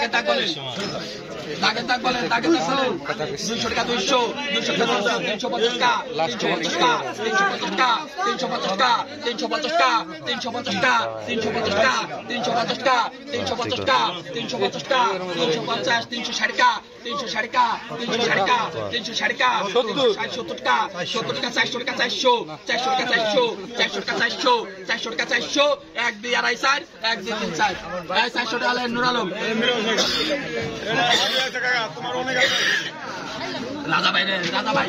দাগের দাগ বলেন, দাগের দাগ বলেন, দাগের দাগ বলেন। 200 টাকা, 200, 200 টাকা, 350 টাকা, 350 টাকা, 350 টাকা, 350 টাকা, 350 টাকা, 350 টাকা, 350 টাকা, 350 টাকা, 350 টাকা, 350 টাকা, 350, 360 টাকা, 360 টাকা, 360 টাকা, 360 টাকা, 70 টাকা, 70 টাকা, 400 টাকা, 400, 400 টাকা, 400, 400 টাকা, 400, 400 টাকা, 400, 1 2 আড়াই 4, 1 2 3 4, 400 টাকা নুর আলম। রাজা ভাই রে, রাজা ভাই,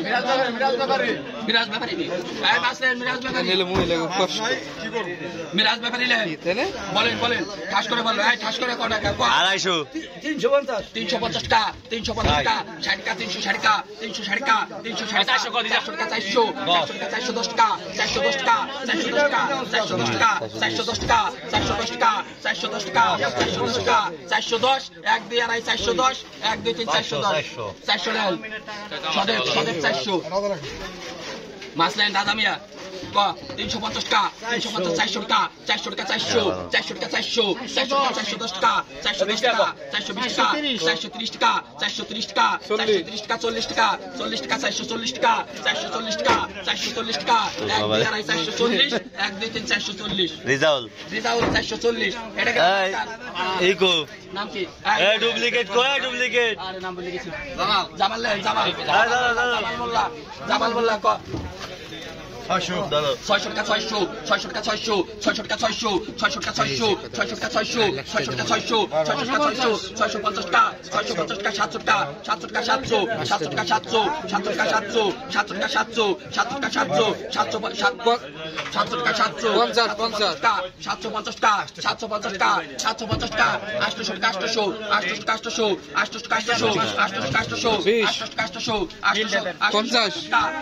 মিরাজ ব্যাপারী, মাসলেন মিরাজ ব্যাপারী, মিরাজ ব্যাপারী বলেন, বলেন ঠাস করে বলেন, ঠাস করে কত টাকা? 250, 350 টাকা, 350 টাকা, 60 টাকা, 360 টাকা, 360 টাকা, 360 টাকা, 400 টাকা, 400, 400 টাকা, 410 টাকা, 410 টাকা, 410 টাকা, 410 টাকা, 410 টাকা, 410 টাকা, 410 টাকা, 410 টাকা, 410, 1 2 আড়াই 410, 1 2 3 410, 400 টাকা সদেব, সদেব 400। মাসলেন রাজা মিয়া 350 টাকা, 350, 400 টাকা, 400 টাকা, 400, 400 টাকা, 400, 400 টাকা, 410 টাকা, 420 টাকা, 420 টাকা, 430 টাকা, 430 টাকা, 430 টাকা, 40 টাকা, 40 টাকা, 440 টাকা, 440 টাকা, 440 টাকা, 1 2 আড়াই 440, 1 2 3 440। রিজাউল, রিজাউল 440। এটা এই কো নাম কি? ডুপ্লিকেট কো, ডুপ্লিকেট। আরে নাম বলে গেছি। জামাল, জামাল লে, জামাল, জামাল মোল্লা, জামাল মোল্লা ক 600 টাকা, 600, 600 টাকা, 600, 600 টাকা, 600, 600 টাকা, 600, 600 টাকা, 600, 600 টাকা, 600, 600 টাকা, 600, 650 টাকা, 650 টাকা, 700 টাকা, 700 টাকা, 700, 700 টাকা, 700, 700 টাকা, 700, 700 টাকা, 700, 700 টাকা, 700, 700 টাকা, 700, 50 টাকা, 750 টাকা, 750 টাকা, 750 টাকা, 800 টাকা, 800, 800 টাকা, 800, 800 টাকা, 800, 800 টাকা, 800, 800 টাকা, 800, 850 টাকা,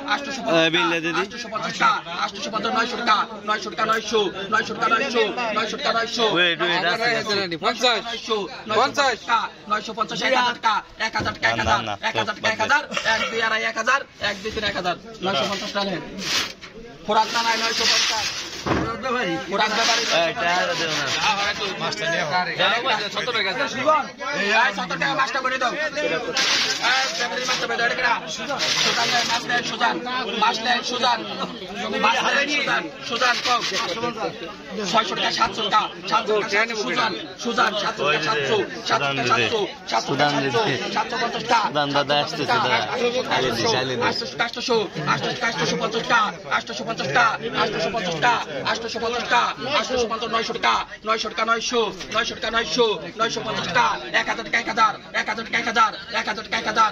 850 টাকা, 850, 900 টাকা, 900 টাকা, 900, 900 টাকা, 900, 900 টাকা, 900, 900 টাকা, 950 টাকা, 1000 টাকা, 1000 টাকা, 1000 টাকা, 1000, 1 2 আড়াই 1000, 1 2 3 1000, 950 টাকা নেন। ফোরাত না নাই 950, ফোরাত ব্যাপারে মাস্টার নিয়ে 70 টাকা, 70 টাকা মাস্টার করে দাও। ব্যাপারে মাস্টার বেদা এটা সুজান নাই, মাসলেন সুজান, মাসলেন সুজান, মাসলেন সুজান, সুজান কম 600 টাকা, 700 টাকা, 700 টাকা, সুজান, সুজান 700 টাকা, 700, 700 টাকা, 700, 700 টাকা, 750 টাকা, সুদান দাদা আসতেছে দাদা, আলে দিস, আলে দিস। 800, 850 টাকা, 850 টাকা, 850 টাকা, 850 টাকা, 850, 900 টাকা, 900 টাকা, 900, 900 টাকা, 900, 950 টাকা, 1000 টাকা, 1000, 1000 টাকা, 1000, 1000 টাকা, 1000।